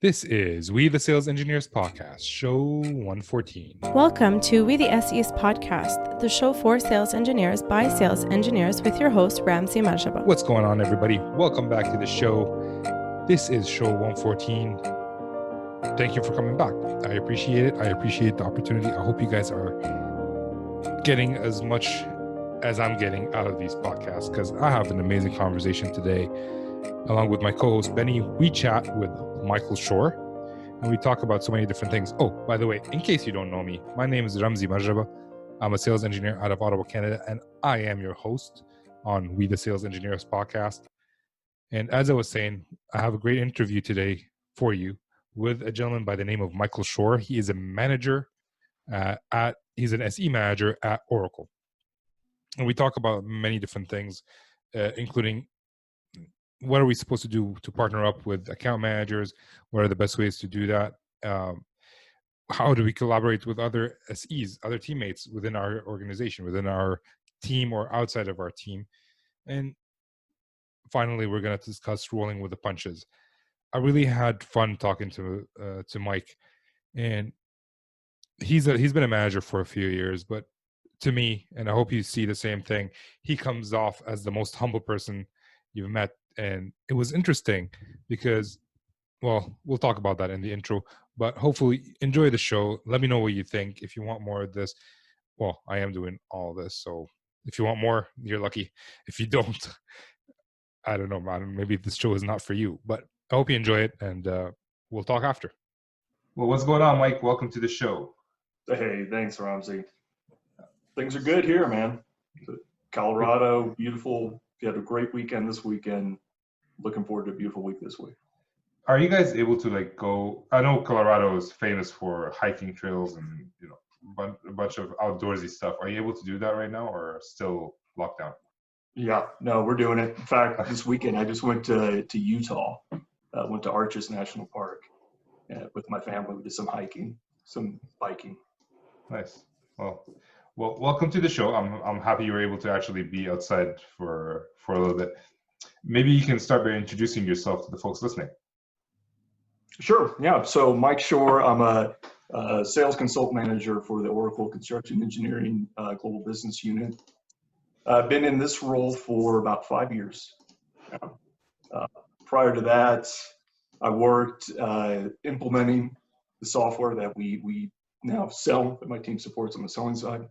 This is We the Sales Engineers Podcast, show 114. Welcome to We the SEs Podcast, the show for sales engineers by sales engineers with your host, Ramsey Majaba. What's going on, everybody? Welcome back to the show. This is show 114. Thank you for coming back. I appreciate it. I appreciate the opportunity. I hope you guys are getting as much as I'm getting out of these podcasts because I have an amazing conversation today. Along with my co-host, Benny, we chat with Michael Shore, and we talk about so many different things. Oh, by the way, in case you don't know me, my name is Ramsey Majaba. I'm a sales engineer out of Ottawa, Canada, and I am your host on We the Sales Engineers Podcast. And as I was saying, I have a great interview today for you with a gentleman by the name of Michael Shore. He is a manager he's an SE manager at Oracle. And we talk about many different things, including what are we supposed to do to partner up with account managers? What are the best ways to do that? How do we collaborate with other SEs, other teammates within our organization, within our team or outside of our team? And finally, we're going to discuss rolling with the punches. I really had fun talking to Mike, and he's been a manager for a few years, but to me, and I hope you see the same thing, he comes off as the most humble person you've met. And it was interesting because, well, we'll talk about that in the intro, but hopefully enjoy the show. Let me know what you think. If you want more of this, well, I am doing all this. So if you want more, you're lucky. If you don't, I don't know, man, maybe this show is not for you, but I hope you enjoy it, and we'll talk after. Well, what's going on, Mike? Welcome to the show. Hey, thanks, Ramsey. Things are good here, man. Colorado, beautiful. You had a great weekend this weekend. Looking forward to a beautiful week this week. Are you guys able to go? I know Colorado is famous for hiking trails and a bunch of outdoorsy stuff. Are you able to do that right now, or still locked down? Yeah, no, we're doing it. In fact, this weekend I just went to Utah. Went to Arches National Park with my family. We did some hiking, some biking. Nice. Well, welcome to the show. I'm happy you were able to actually be outside for a little bit. Maybe you can start by introducing yourself to the folks listening. Sure. Yeah. So Mike Shore, I'm a sales consultant manager for the Oracle Construction Engineering Global Business Unit. I've been in this role for about 5 years. Prior to that, I worked implementing the software that we now sell, that my team supports on the selling side.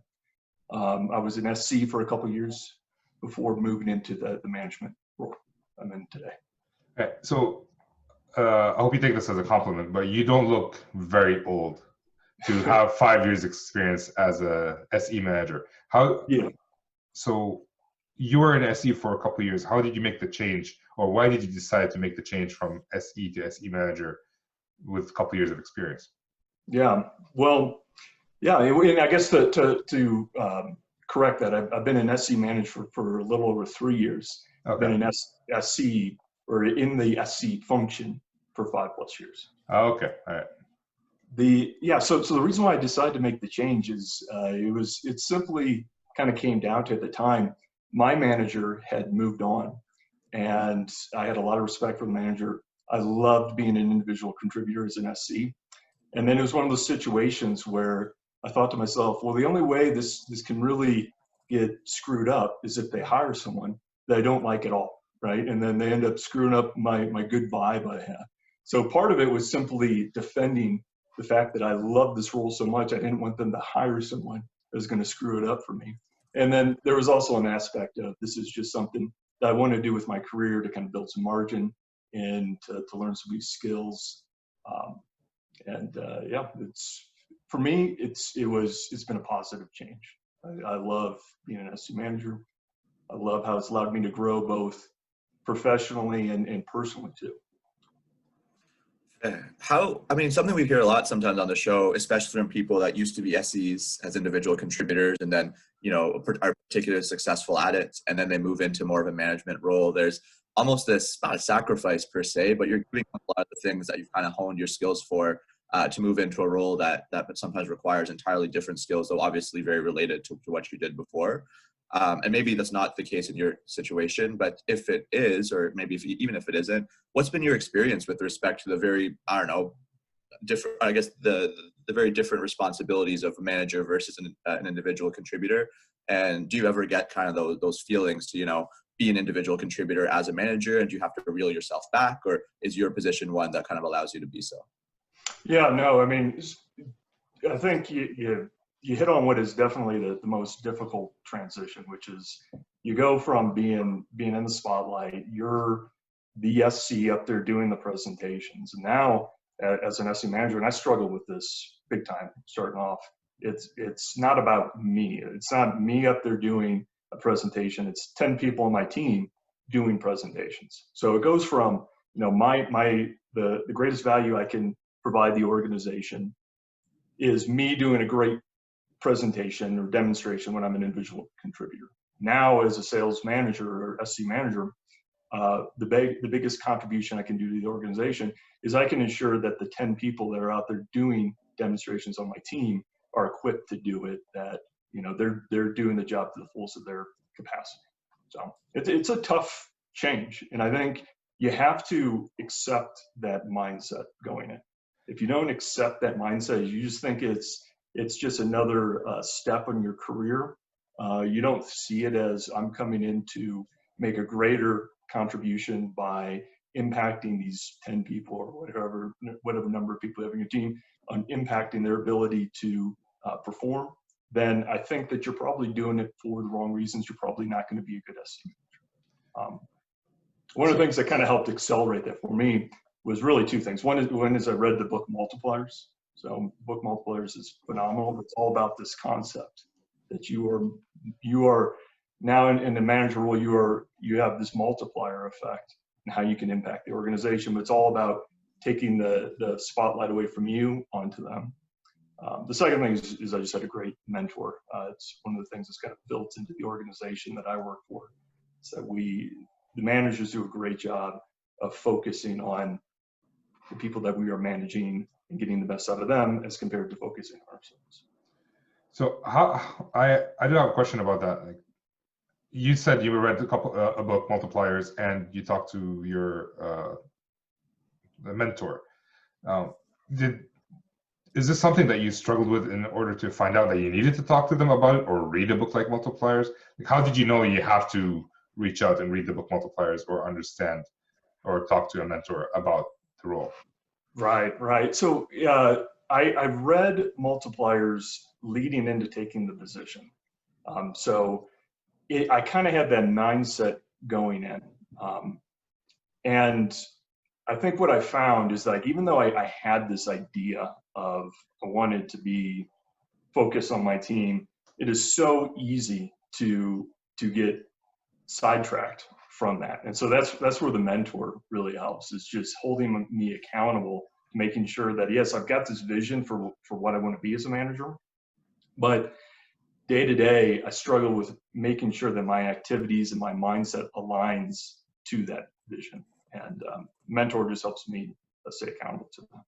I was an SC for a couple of years before moving into the management role I'm in today. Okay, so I hope you take this as a compliment, but you don't look very old to have 5 years experience as a SE manager. Yeah. So you were an SE for a couple of years. How did you make the change, or why did you decide to make the change from SE to SE manager with a couple of years of experience? Yeah. Well, yeah. And I guess to correct that, I've been an SC manager for a little over 3 years. Okay. I've been an SC or in the SC function for 5+ years. Oh, okay. All right. So the reason why I decided to make the change is it simply kind of came down to, at the time, my manager had moved on, and I had a lot of respect for the manager. I loved being an individual contributor as an SC. And then it was one of those situations where I thought to myself, well, the only way this can really get screwed up is if they hire someone that I don't like at all, right? And then they end up screwing up my good vibe I had. So part of it was simply defending the fact that I love this role so much, I didn't want them to hire someone that was going to screw it up for me. And then there was also an aspect of, this is just something that I want to do with my career to kind of build some margin and to learn some new skills. It's, for me, it's been a positive change. I love being an SC manager. I love how it's allowed me to grow both professionally and personally too. Something we hear a lot sometimes on the show, especially from people that used to be SEs as individual contributors and then, are particularly successful at it, and then they move into more of a management role. There's almost this, not a sacrifice per se, but you're giving up a lot of the things that you've kind of honed your skills for to move into a role that sometimes requires entirely different skills, though obviously very related to what you did before. And maybe that's not the case in your situation, but if it is, or maybe even if it isn't, what's been your experience with respect to the very, I don't know, different, I guess the very different responsibilities of a manager versus an individual contributor? And do you ever get kind of those feelings to, be an individual contributor as a manager, and do you have to reel yourself back, or is your position one that kind of allows you to be so? Yeah, no, I mean, I think you hit on what is definitely the most difficult transition, which is you go from being in the spotlight, you're the SC up there doing the presentations, and now as an SC manager, and I struggle with this big time starting off, it's not about me. It's not me up there doing a presentation. It's 10 people on my team doing presentations. So it goes from, the greatest value I can provide the organization is me doing a great presentation or demonstration when I'm an individual contributor. Now, as a sales manager or SC manager, the biggest contribution I can do to the organization is I can ensure that the 10 people that are out there doing demonstrations on my team are equipped to do it, that they're doing the job to the fullest of their capacity. So it's a tough change, and I think you have to accept that mindset going in. If you don't accept that mindset, you just think it's just another step in your career. You don't see it as I'm coming in to make a greater contribution by impacting these 10 people or whatever number of people you have in your team, on impacting their ability to perform, then I think that you're probably doing it for the wrong reasons. You're probably not going to be a good SC manager. One of the things that kind of helped accelerate that for me was really two things. One is I read the book Multipliers. So book Multipliers is phenomenal. It's all about this concept that you are now in the manager role, you have this multiplier effect and how you can impact the organization. But it's all about taking the spotlight away from you onto them. The second thing is I just had a great mentor. It's one of the things that's kind of built into the organization that I work for. So the managers do a great job of focusing on the people that we are managing and getting the best out of them as compared to focusing on ourselves. So I do have a question about that. Like, you said you read a book Multipliers, and you talked to your the mentor. Is this something that you struggled with in order to find out that you needed to talk to them about it or read a book like Multipliers? Like, how did you know you have to reach out and read the book Multipliers or understand or talk to a mentor about the role? Right. So I've read Multipliers leading into taking the position. I kind of had that mindset going in. And I think what I found is, like, even though I had this idea of I wanted to be focused on my team, it is so easy to get sidetracked from that. And so that's where the mentor really helps, is just holding me accountable, making sure that, yes, I've got this vision for what I want to be as a manager, but day to day, I struggle with making sure that my activities and my mindset aligns to that vision. And mentor just helps me stay accountable to that.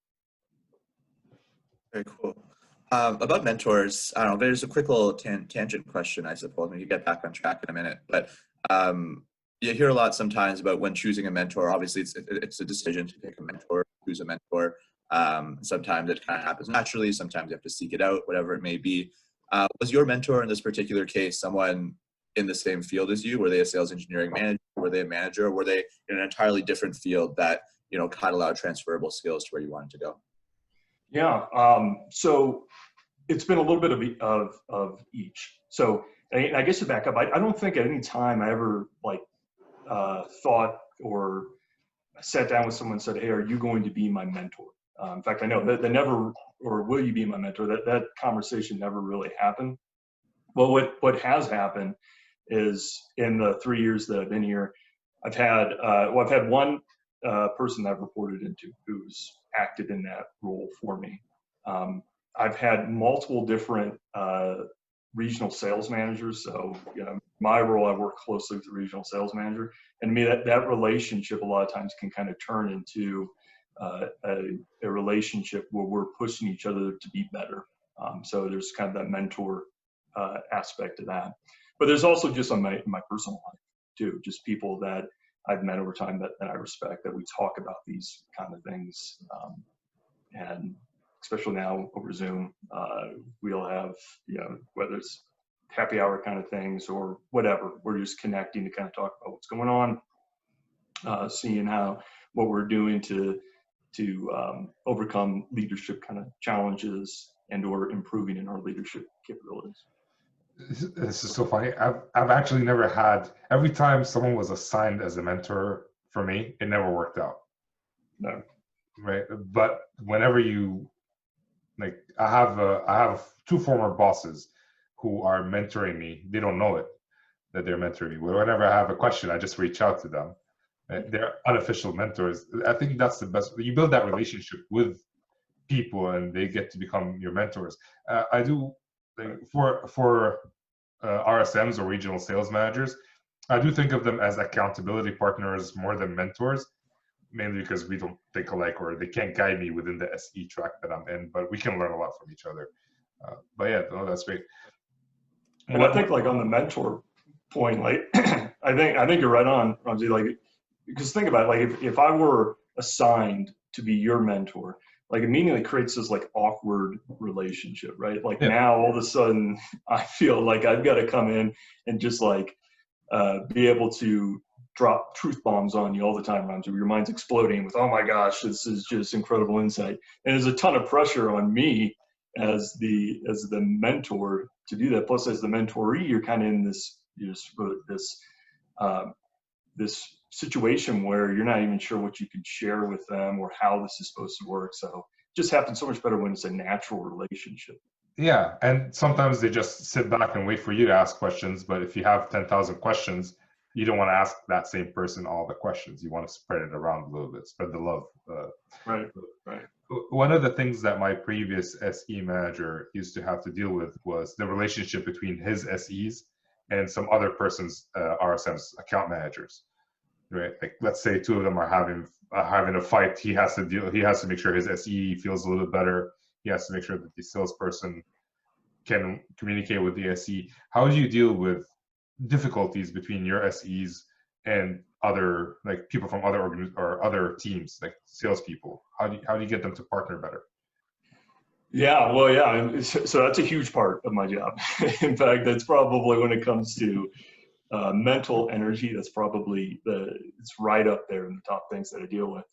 Very cool. About mentors, I don't know, there's a quick little tangent question, I suppose, and you get back on track in a minute. But you hear a lot sometimes about when choosing a mentor. Obviously, it's a decision to pick a mentor, choose a mentor. Sometimes it kind of happens naturally. Sometimes you have to seek it out, whatever it may be. Was your mentor in this particular case someone in the same field as you? Were they a sales engineering manager? Were they a manager? Or were they in an entirely different field that, kind of allowed transferable skills to where you wanted to go? Yeah. So it's been a little bit of each. So I guess to back up, I don't think at any time I ever thought or sat down with someone and said, "Hey, are you going to be my mentor?" In fact, I know that they never, or "Will you be my mentor?" That conversation never really happened. Well, what has happened is, in the 3 years that I've been here, I've had one person that I've reported into who's acted in that role for me. I've had multiple different regional sales managers. So my role, I work closely with the regional sales manager, and to me that relationship a lot of times can kind of turn into a relationship where we're pushing each other to be better. So there's kind of that mentor aspect of that. But there's also just on my personal life too, just people that I've met over time that I respect, that we talk about these kind of things. And especially now over Zoom, we'll have, whether it's happy hour kind of things or whatever, we're just connecting to kind of talk about what's going on, seeing what we're doing to overcome leadership kind of challenges and or improving in our leadership capabilities. This is so funny. I've actually never had, every time someone was assigned as a mentor for me, it never worked out. No. Right. But whenever I have two former bosses who are mentoring me. They don't know it, that they're mentoring me. Whenever I have a question, I just reach out to them. They're unofficial mentors. I think that's the best. You build that relationship with people and they get to become your mentors. I do think for RSMs or regional sales managers, I do think of them as accountability partners more than mentors, mainly because we don't think alike or they can't guide me within the SE track that I'm in, but we can learn a lot from each other. But yeah, no, that's great. And I think like on the mentor point, like I think you're right on, Ramzi. Like, because think about it, like if I were assigned to be your mentor, like immediately creates this like awkward relationship, right? Like now all of a sudden I feel like I've got to come in and just like be able to drop truth bombs on you all the time, Ramzi. Your mind's exploding with, oh my gosh, this is just incredible insight. And there's a ton of pressure on me as the mentor to do that. Plus, as the mentoree, you're kind of in this situation where you're not even sure what you can share with them or how this is supposed to work. So it just happens so much better when it's a natural relationship. Yeah, and sometimes they just sit back and wait for you to ask questions. But if you have 10,000 questions, you don't want to ask that same person all the questions. You want to spread it around a little bit, spread the love. Right. One of the things that my previous SE manager used to have to deal with was the relationship between his SEs and some other person's RSM's account managers. Right? Like, let's say two of them are having a fight. He has to make sure his SE feels a little bit better. He has to make sure that the salesperson can communicate with the SE. How do you deal with difficulties between your SEs and other, like, people from other or other teams, like salespeople? How do you get them to partner better? Yeah, well, yeah. So that's a huge part of my job. In fact, that's probably when it comes to mental energy, that's probably it's right up there in the top things that I deal with.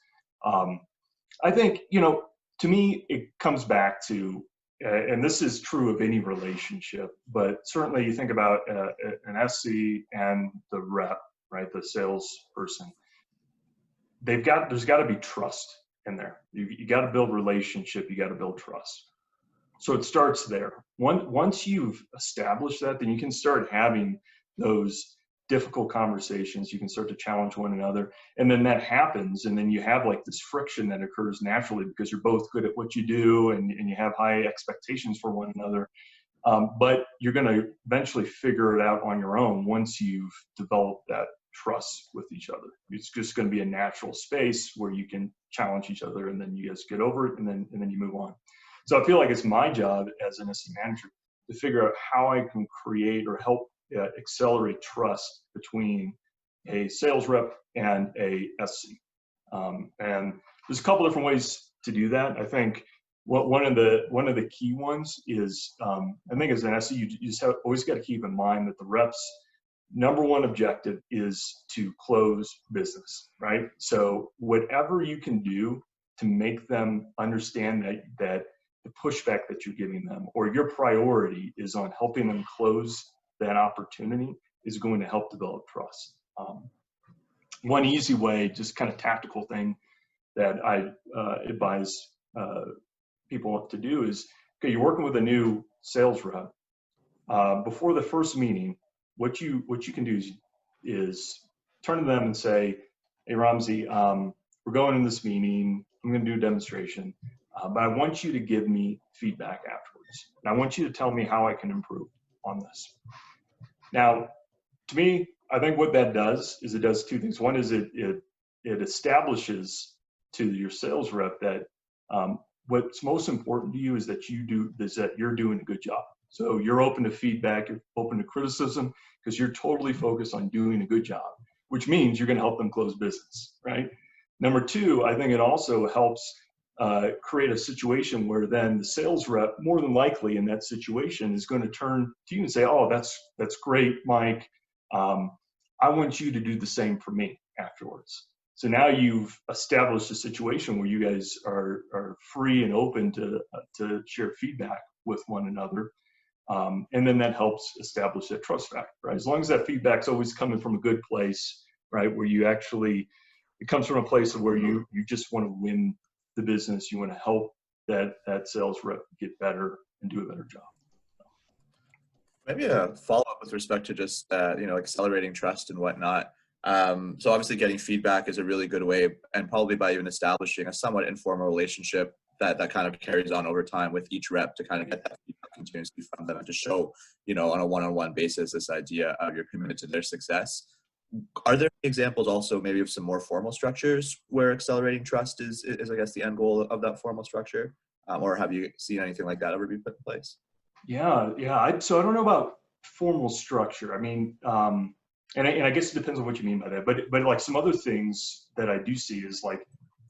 I think, to me, it comes back to, and this is true of any relationship, but certainly you think about an SC and the rep, right? The salesperson. There's got to be trust in there. You got to build relationship. You got to build trust. So it starts there. Once you've established that, then you can start having those difficult conversations. You can start to challenge one another, and then that happens, and then you have like this friction that occurs naturally because you're both good at what you do, and you have high expectations for one another. But you're going to eventually figure it out on your own once you've developed that trust with each other. It's just going to be a natural space where you can challenge each other, and then you guys get over it, and then you move on. So I feel like it's my job as an SE manager to figure out how I can create or help accelerate trust between a sales rep and a SC. And there's a couple different ways to do that. I think one of the key ones is, I think as an SC, you just always got to keep in mind that the rep's number one objective is to close business, right? So whatever you can do to make them understand that the pushback that you're giving them or your priority is on helping them close that opportunity is going to help develop trust. One easy way, just kind of tactical thing that I advise people to do is, okay, you're working with a new sales rep. Before the first meeting, what you can do is turn to them and say, hey, Ramzi, we're going in this meeting. I'm going to do a demonstration, but I want you to give me feedback afterwards. And I want you to tell me how I can improve on this. Now, to me, I think what that does is it does two things. One is it establishes to your sales rep that what's most important to you is that you're doing a good job. So you're open to feedback, you're open to criticism, because you're totally focused on doing a good job, which means you're going to help them close business, right? Number two, I think it also helps create a situation where then the sales rep, more than likely in that situation, is going to turn to you and say, oh, that's great, Mike. I want you to do the same for me afterwards. So now you've established a situation where you guys are free and open to share feedback with one another. And then that helps establish that trust factor, right? As long as that feedback's always coming from a good place, right? Where you actually, it comes from a place of where you just want to win the business. You want to help that sales rep get better and do a better job. Maybe a follow-up with respect to just, accelerating trust and whatnot. So obviously getting feedback is a really good way, and probably by even establishing a somewhat informal relationship that kind of carries on over time with each rep to kind of get that feedback continuously from them and to show, on a one-on-one basis, this idea of you're committed to their success. Are there examples also maybe of some more formal structures where accelerating trust is I guess, the end goal of that formal structure? Or have you seen anything like that ever be put in place? Yeah. So I don't know about formal structure. I mean, and I guess it depends on what you mean by that. But like some other things that I do see is like,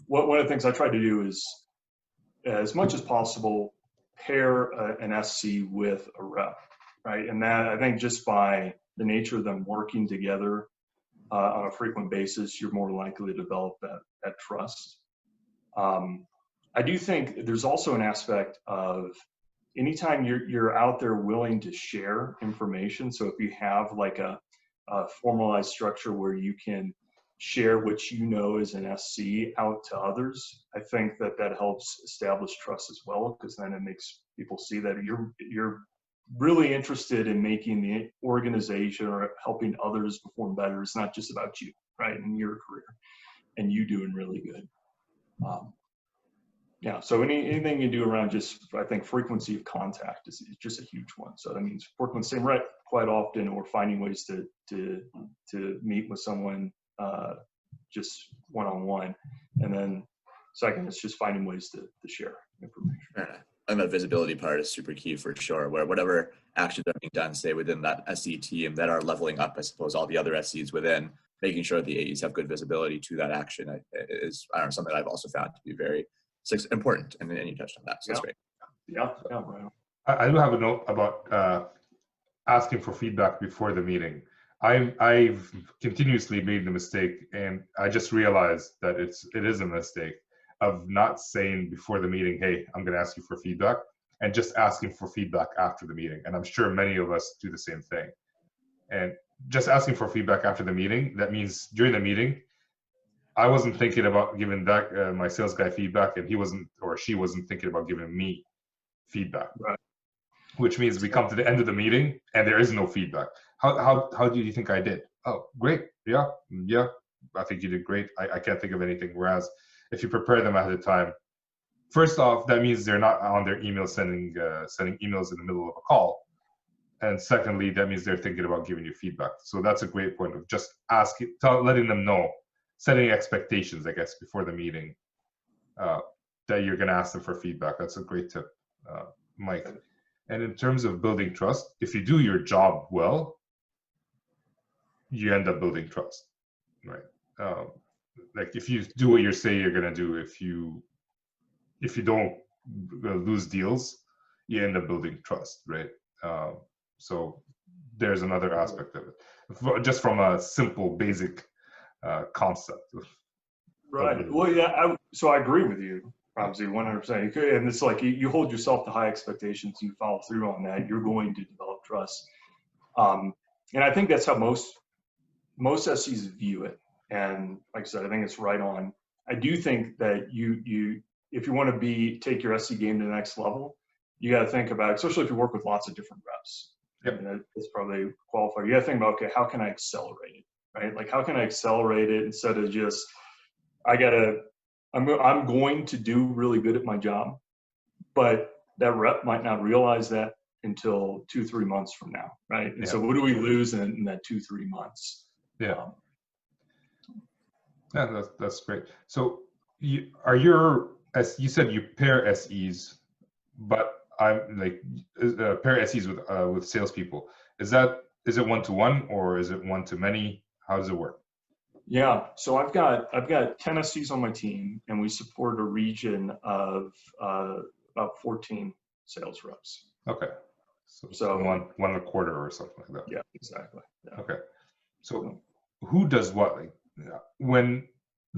one of the things I try to do is, as much as possible, pair an SC with a rep, right? And that, I think, just by the nature of them working together on a frequent basis, you're more likely to develop that trust. I do think there's also an aspect of anytime you're out there willing to share information. So if you have like a formalized structure where you can share what you know as an SC out to others, I think that helps establish trust as well, because then it makes people see that you're really interested in making the organization or helping others perform better. It's not just about you, right, in your career and you doing really good. So anything you do around just, I think, frequency of contact is just a huge one. So that means working with the same rep quite often, or finding ways to meet with someone just one-on-one. And then second, it's just finding ways to share information. Yeah. And that visibility part is super key for sure, where whatever actions are being done, say within that SE team that are leveling up, I suppose, all the other SEs within, making sure the AEs have good visibility to that action is, something I've also found to be very important. And you touched on that, so that's great. Yeah, right. I do have a note about asking for feedback before the meeting. I've continuously made the mistake, and I just realized that it is a mistake of not saying before the meeting, hey, I'm going to ask you for feedback, and just asking for feedback after the meeting. And I'm sure many of us do the same thing. And just asking for feedback after the meeting, that means during the meeting, I wasn't thinking about giving that my sales guy feedback, and he wasn't, or she wasn't thinking about giving me feedback. Right. Which means we come to the end of the meeting and there is no feedback. How do you think I did? Oh, great. Yeah. I think you did great. I can't think of anything. Whereas if you prepare them ahead of time, first off, that means they're not on their email sending emails in the middle of a call. And secondly, that means they're thinking about giving you feedback. So that's a great point of just letting them know, setting expectations, I guess, before the meeting, that you're going to ask them for feedback. That's a great tip, Mike. And in terms of building trust, if you do your job well, you end up building trust, right? Like if you do what you say you're going to do, if you don't lose deals, you end up building trust, right? So there's another aspect of it, just from a simple, basic concept. Right. Well, yeah. So I agree with you, Ramsey, 100%. And it's like you hold yourself to high expectations, you follow through on that, you're going to develop trust. And I think that's how most SCs view it. And like I said, I think it's right on. I do think that you if you want to take your SC game to the next level, you got to think about, especially if you work with lots of different reps. Yep. And that's probably a qualifier. You got to think about, okay, how can I accelerate it, right? Like, how can I accelerate it instead of just, I'm going to do really good at my job, but that rep might not realize that until 2-3 months from now, right? And so what do we lose in that 2-3 months? Yeah. That's great. So you said you pair SEs, but I'm like pair SEs with salespeople. Is it one-to-one or is it one-to-many? How does it work? Yeah, so I've got 10 SEs on my team, and we support a region of about 14 sales reps. Okay, so So one a quarter or something like that. yeah, exactly. Yeah. Okay, so who does what? Like when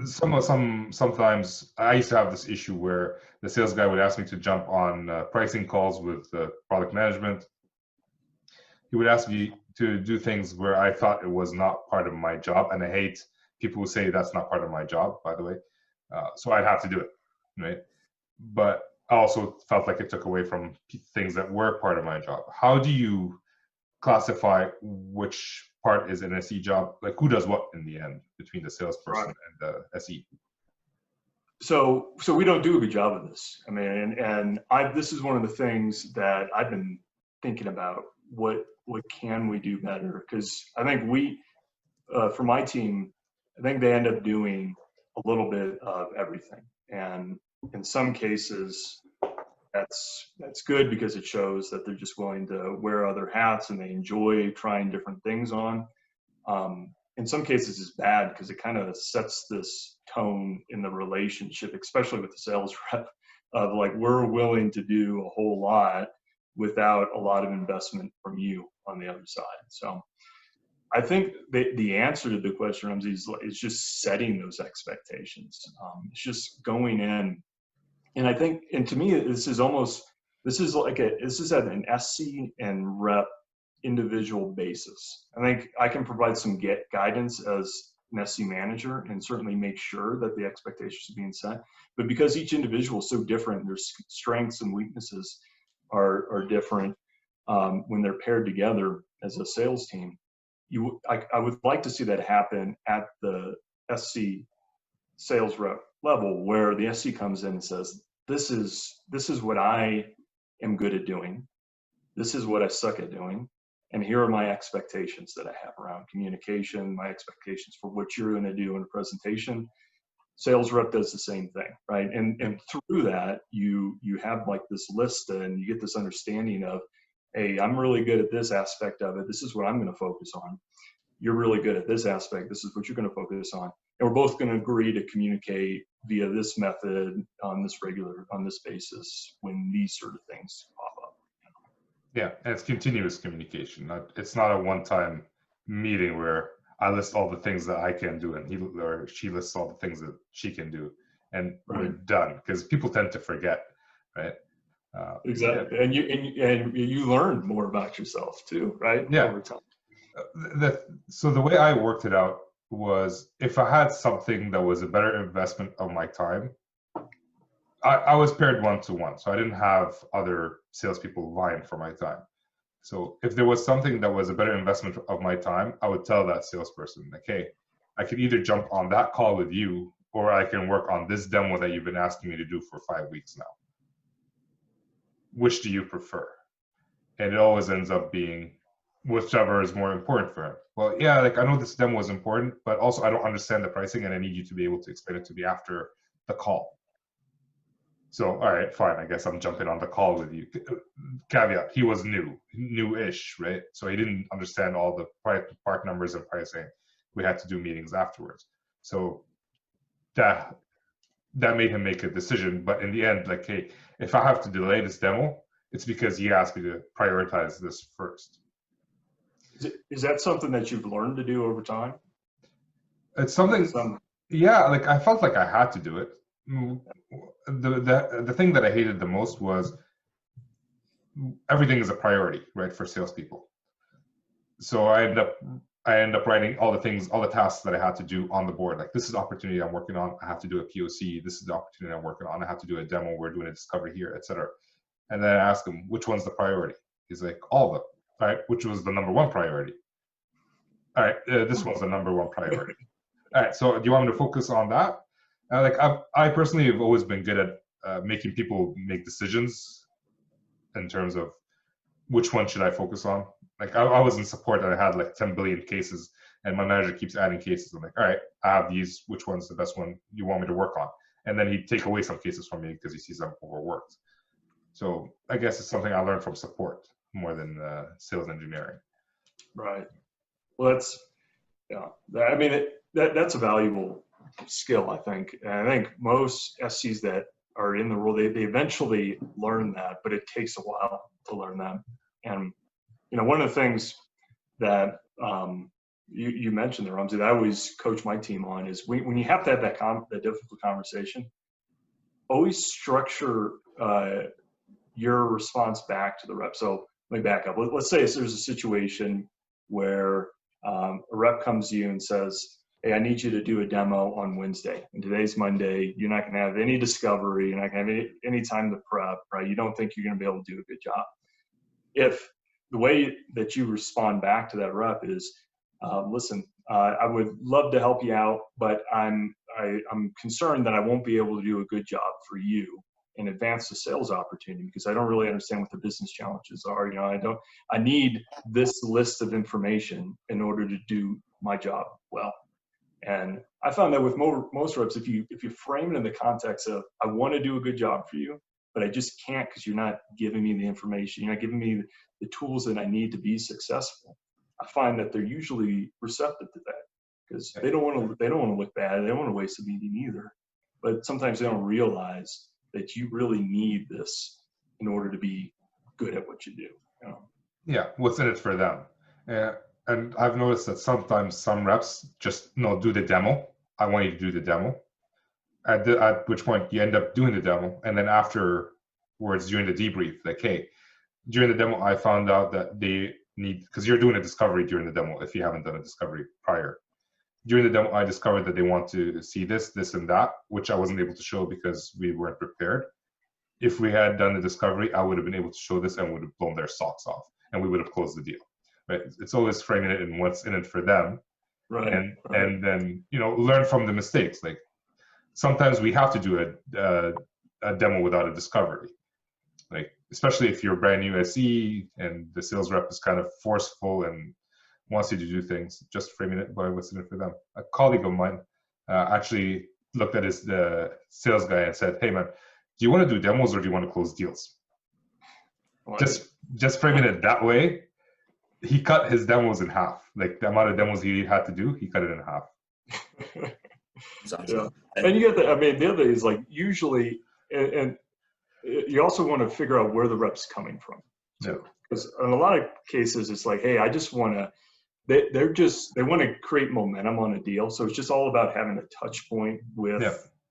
sometimes I used to have this issue where the sales guy would ask me to jump on pricing calls with product management. He would ask me to do things where I thought it was not part of my job, and I hate people who say that's not part of my job, by the way. So I'd have to do it, right? But I also felt like it took away from things that were part of my job. How do you classify which part is an SE job? Like who does what in the end between the salesperson Right. and the SE? So we don't do a good job of this. I mean, and this is one of the things that I've been thinking about. What can we do better? Because I think for my team, I think they end up doing a little bit of everything, and in some cases, that's good because it shows that they're just willing to wear other hats and they enjoy trying different things on. In some cases, it's bad because it kind of sets this tone in the relationship, especially with the sales rep, of like we're willing to do a whole lot without a lot of investment from you on the other side. So I think the answer to the question, Ramsey, is just setting those expectations. It's just going in, and I think, and to me, this is at an SC and rep individual basis. I think I can provide some guidance as an SC manager and certainly make sure that the expectations are being set. But because each individual is so different, their strengths and weaknesses are different when they're paired together as a sales team. I would like to see that happen at the SC sales rep level, where the SC comes in and says, this is what I am good at doing. This is what I suck at doing. And here are my expectations that I have around communication, my expectations for what you're going to do in a presentation. Sales rep does the same thing, right? And through that, you have like this list and you get this understanding of, hey, I'm really good at this aspect of it. This is what I'm going to focus on. You're really good at this aspect. This is what you're going to focus on. And we're both going to agree to communicate via this method on this basis when these sort of things pop up. Yeah, and it's continuous communication. It's not a one-time meeting where I list all the things that I can do and he or she lists all the things that she can do, and we're done, because people tend to forget, right? Exactly, yeah. and you learn more about yourself too, right? Yeah. Over time. So the way I worked it out was, if I had something that was a better investment of my time, I was paired one-to-one, so I didn't have other salespeople vying for my time. So if there was something that was a better investment of my time, I would tell that salesperson, like, hey, I could either jump on that call with you, or I can work on this demo that you've been asking me to do for 5 weeks now. Which do you prefer? And it always ends up being whichever is more important for him. Well, yeah, like I know this demo is important, but also I don't understand the pricing and I need you to be able to explain it to me after the call. So, all right, fine. I guess I'm jumping on the call with you. Caveat, he was new-ish, right? So he didn't understand all the part numbers and pricing. We had to do meetings afterwards. So that made him make a decision. But in the end, like, hey, if I have to delay this demo, it's because he asked me to prioritize this first. Is that something that you've learned to do over time? It's something, yeah, like I felt like I had to do it. The thing that I hated the most was everything is a priority, right, for salespeople. So I end up writing all the things, all the tasks that I had to do on the board. Like, this is the opportunity I'm working on. I have to do a POC. This is the opportunity I'm working on. I have to do a demo. We're doing a discovery here, etc. And then I ask him, which one's the priority? He's like, all of them. All right, which was the number one priority? All right, this one's the number one priority. All right, so do you want me to focus on that? Like I personally have always been good at making people make decisions in terms of which one should I focus on. Like I was in support and I had like 10 billion cases, and my manager keeps adding cases. I'm like, all right, I have these. Which one's the best one you want me to work on? And then he'd take away some cases from me because he sees I'm overworked. So I guess it's something I learned from support more than sales engineering. Right. Well, I mean, that's a valuable skill, I think. And I think most SCs that are in the role, they eventually learn that, but it takes a while to learn that. And, one of the things that you mentioned there, Ramsey, that I always coach my team on is when you have to have that difficult conversation, always structure your response back to the rep. So let me back up. Let's say there's a situation where a rep comes to you and says, hey, I need you to do a demo on Wednesday. And today's Monday. You're not going to have any discovery. You're not going to have any time to prep, right? You don't think you're going to be able to do a good job. If the way that you respond back to that rep is, listen, I would love to help you out, but I'm concerned that I won't be able to do a good job for you and advance the sales opportunity because I don't really understand what the business challenges are. I need this list of information in order to do my job well. And I found that with most reps, if you frame it in the context of, I want to do a good job for you, but I just can't because you're not giving me the information, you're not giving me the tools that I need to be successful, I find that they're usually receptive to that because they don't want to look bad. They don't want to waste a meeting either. But sometimes they don't realize that you really need this in order to be good at what you do. Yeah, what's in it for them? And I've noticed that sometimes some reps just do the demo. I want you to do the demo. At which point you end up doing the demo, and then afterwards during the debrief, like, hey, during the demo I found out that they need, because you're doing a discovery during the demo if you haven't done a discovery prior. During the demo, I discovered that they want to see this, and that, which I wasn't able to show because we weren't prepared. If we had done the discovery, I would have been able to show this and would have blown their socks off, and we would have closed the deal. Right? It's always framing it in what's in it for them, right? And then learn from the mistakes. Like sometimes we have to do a demo without a discovery. Like especially if you're a brand new SE and the sales rep is kind of forceful and wants you to do things, just framing it by what's in it for them. A colleague of mine actually looked at the sales guy and said, hey man, do you want to do demos or do you want to close deals? Wow. Just framing it that way, he cut his demos in half. Like the amount of demos he had to do, he cut it in half. Yeah. And you get the other thing is like usually, and you also want to figure out where the rep's coming from. So, because in a lot of cases, it's like, hey, I just want to, they want to create momentum on a deal. So it's just all about having a touch point with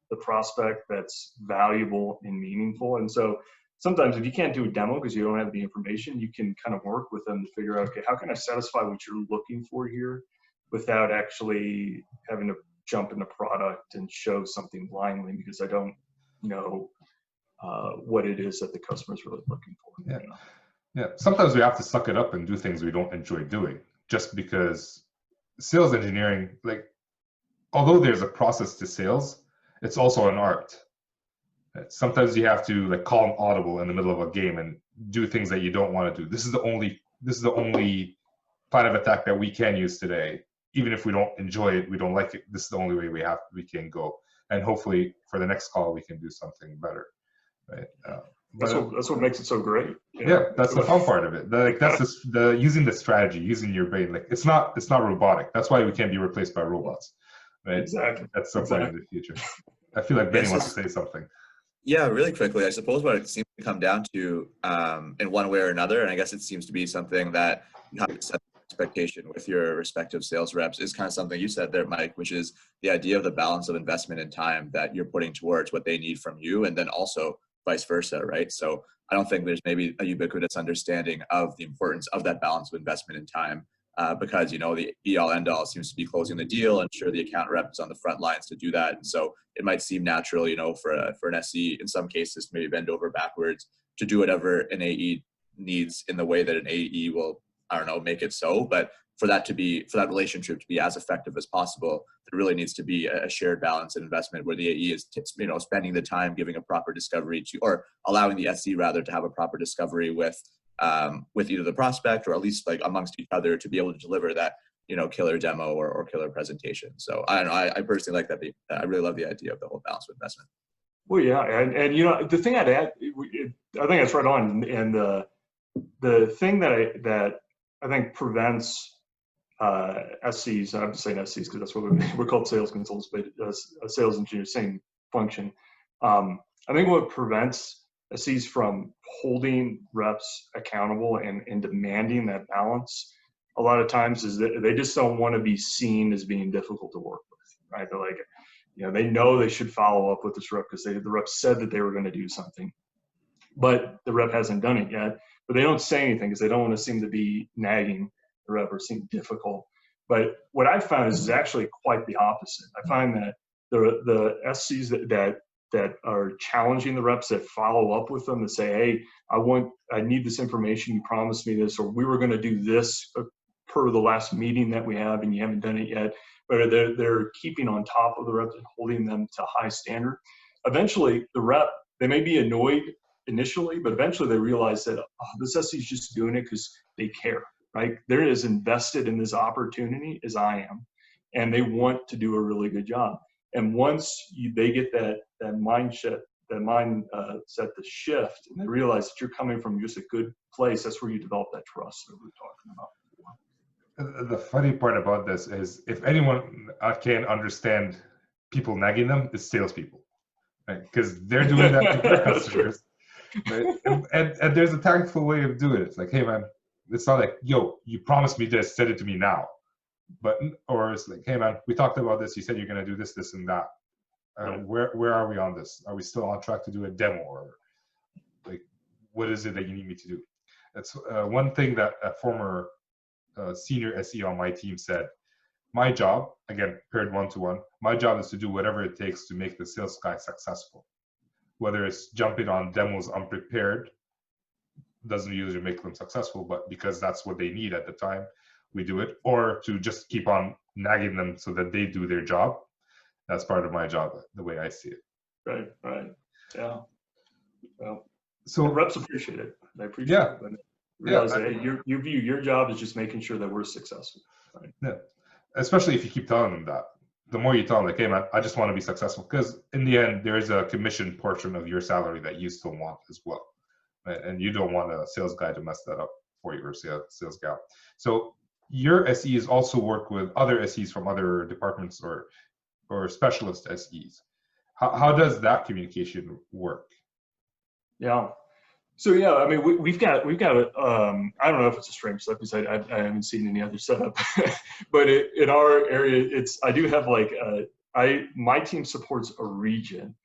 the prospect that's valuable and meaningful. And so sometimes if you can't do a demo because you don't have the information, you can kind of work with them to figure out, okay, how can I satisfy what you're looking for here without actually having to jump in the product and show something blindly because I don't know what it is that the customer's really looking for. Yeah. Sometimes we have to suck it up and do things we don't enjoy doing just because sales engineering, like, although there's a process to sales, it's also an art. Sometimes you have to like call an audible in the middle of a game and do things that you don't want to do. This is the only plan of attack that we can use today. Even if we don't enjoy it, we don't like it, this is the only way we can go. And hopefully for the next call, we can do something better. Right. That's what makes it so great. That's the fun part of it. That's the using the strategy, using your brain. Like it's not robotic. That's why we can't be replaced by robots. Right. Exactly. That's something in the future. I feel like Benny wants to say something. Yeah, really quickly. I suppose what it seems to come down to in one way or another, and I guess it seems to be something that you have to set expectation with your respective sales reps is kind of something you said there, Mike, which is the idea of the balance of investment and time that you're putting towards what they need from you, and then also vice versa, right? So I don't think there's maybe a ubiquitous understanding of the importance of that balance of investment and time because, the be-all end-all seems to be closing the deal, and sure, the account rep is on the front lines to do that. And so it might seem natural, for an SE in some cases to maybe bend over backwards to do whatever an AE needs in the way that an AE will, make it so. But for that relationship to be as effective as possible, there really needs to be a shared balance and investment where the AE is, spending the time giving a proper discovery or allowing the SE rather to have a proper discovery with either the prospect or at least like amongst each other to be able to deliver that, killer demo or killer presentation. So I don't know. I personally like that. I really love the idea of the whole balance of investment. Well, yeah. And the thing I'd add, I think that's right on. And the thing that I think prevents SCs, I'm saying SCs because that's what we're called, sales consultants, but sales engineers, same function. I think what prevents SCs from holding reps accountable and demanding that balance a lot of times is that they just don't want to be seen as being difficult to work with, right? They're like, they know they should follow up with this rep because the rep said that they were going to do something, but the rep hasn't done it yet. But they don't say anything because they don't want to seem to be nagging the rep or seem difficult. But what I've found is actually quite the opposite. I find that the SCs that are challenging the reps, that follow up with them and say, hey, I need this information, you promised me this, or we were going to do this per the last meeting that we have and you haven't done it yet, but they're keeping on top of the reps and holding them to high standard. Eventually the rep, they may be annoyed initially, but eventually they realize that this SC is just doing it because they care, right? They're as invested in this opportunity as I am, and they want to do a really good job. And once they get that mindset, to shift, and they realize that you're coming from just a good place, that's where you develop that trust that we were talking about before. The funny part about this is, if anyone can understand people nagging them, it's salespeople, right? Because they're doing that to their customers. Right? And there's a tactful way of doing it. It's like, hey man, it's not like, yo, you promised me this, send it to me now. Or it's like, hey man, we talked about this, you said you're going to do this, this, and that. Right. Where are we on this? Are we still on track to do a demo, or like, what is it that you need me to do? That's one thing that a former senior SE on my team said. My job, again, paired one-to-one, my job is to do whatever it takes to make the sales guy successful. Whether it's jumping on demos unprepared, doesn't usually make them successful, but because that's what they need at the time, we do it. Or to just keep on nagging them so that they do their job. That's part of my job, the way I see it. Right. Yeah. Well, so reps appreciate it. They appreciate it. But realize that you view your job as just making sure that we're successful. Right? Yeah. Especially if you keep telling them that. The more you tell them, like, hey man, I just want to be successful, because in the end, there is a commission portion of your salary that you still want as well, right? And you don't want a sales guy to mess that up for you, or sales gal. So your SEs also work with other SEs from other departments or specialist SEs. How does that communication work? Yeah. So yeah, I mean, we've got I don't know if it's a strange setup because I haven't seen any other setup, but in our area, I do have like my team supports a region,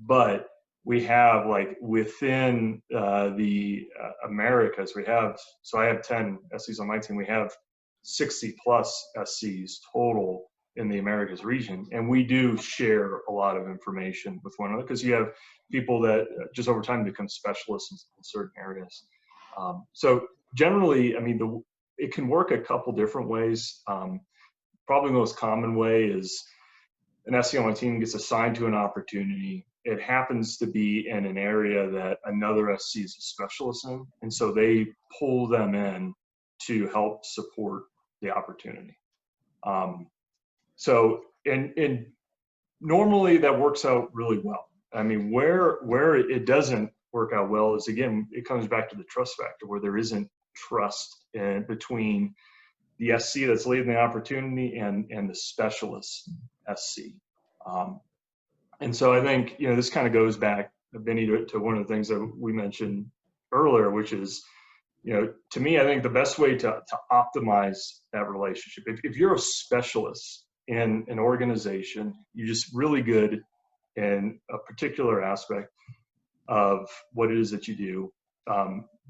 but we have like within the Americas, I have 10 SCs on my team. We have 60 plus SCs total in the Americas region. And we do share a lot of information with one another, because you have people that just over time become specialists in certain areas. So generally, I mean, it can work a couple different ways. Probably the most common way is an SC on my team gets assigned to an opportunity. It happens to be in an area that another SC is a specialist in. And so they pull them in to help support the opportunity. So, and normally that works out really well. I mean, where it doesn't work out well is, again, it comes back to the trust factor, where there isn't trust between the SC that's leading the opportunity and the specialist SC. And so I think, this kind of goes back, Benny, to one of the things that we mentioned earlier, which is, to me, I think the best way to optimize that relationship, if you're a specialist in an organization, you're just really good in a particular aspect of what it is that you do,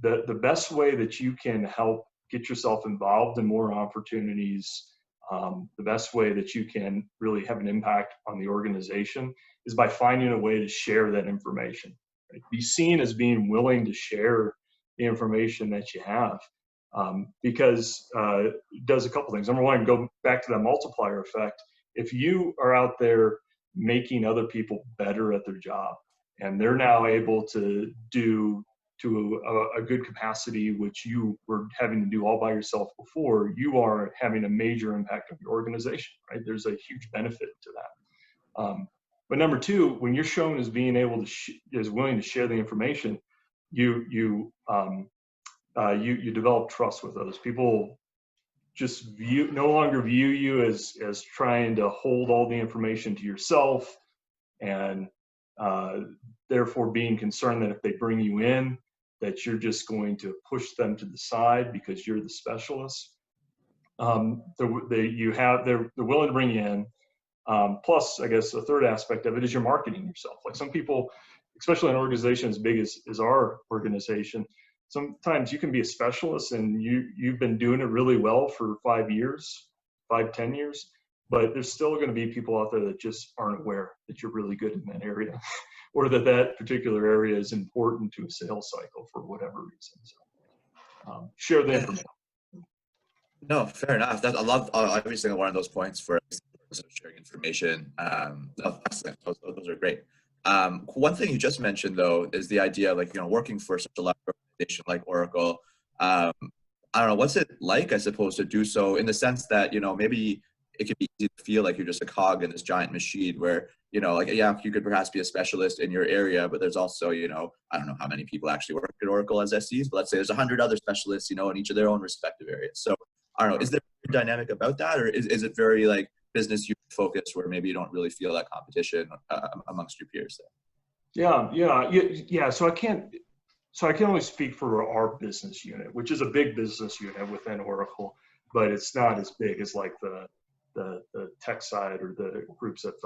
the best way that you can help get yourself involved in more opportunities, the best way that you can really have an impact on the organization is by finding a way to share that information. Right? Be seen as being willing to share the information that you have, because it does a couple things. Number one, go back to that multiplier effect. If you are out there making other people better at their job, and they're now able to do to a good capacity, which you were having to do all by yourself before, you are having a major impact on your organization, right? There's a huge benefit to that. But number two, when you're shown as being able to, as willing to share the information, you develop trust with others. People just no longer view you as trying to hold all the information to yourself, and therefore being concerned that if they bring you in, that you're just going to push them to the side because you're the specialist. They're willing to bring you in. Plus, I guess a third aspect of it is you're marketing yourself. Like some people, especially in an organization as big as our organization, sometimes you can be a specialist and you've been doing it really well for 5 years, 10 years, but there's still going to be people out there that just aren't aware that you're really good in that area or that particular area is important to a sales cycle for whatever reason. So share the information. No, fair enough. I love every single one of those points for sharing information. Excellent. Those are great. One thing you just mentioned though is the idea, like, working for such a large organization like Oracle. I don't know, what's it like, I suppose, to do so in the sense that, maybe it could be easy to feel like you're just a cog in this giant machine where, like, yeah, you could perhaps be a specialist in your area, but there's also, I don't know how many people actually work at Oracle as SEs, but let's say there's 100 other specialists, in each of their own respective areas. So I don't know, is there a dynamic about that, or is it very like business unit focused where maybe you don't really feel that competition amongst your peers there? Yeah. So I can only speak for our business unit, which is a big business unit within Oracle, but it's not as big as like the tech side or the groups that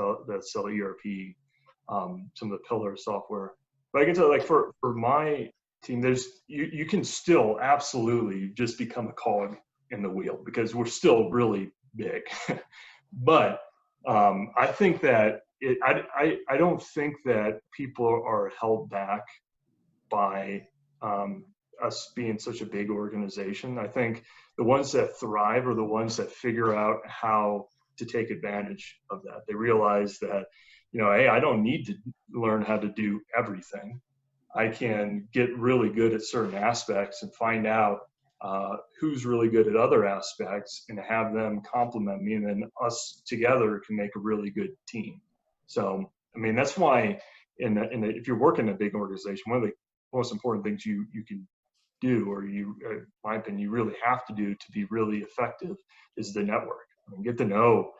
sell ERP, some of the pillar software. But I can tell you, like for my team, you can still absolutely just become a cog in the wheel because we're still really big. But I think that I don't think that people are held back by us being such a big organization. I think the ones that thrive are the ones that figure out how to take advantage of that. They realize that, hey, I don't need to learn how to do everything. I can get really good at certain aspects and find out who's really good at other aspects and have them complement me, and then us together can make a really good team. So, I mean, that's why if you're working in a big organization, one of the most important things you can do, or in my opinion, you really have to do to be really effective is the network. I mean, get to know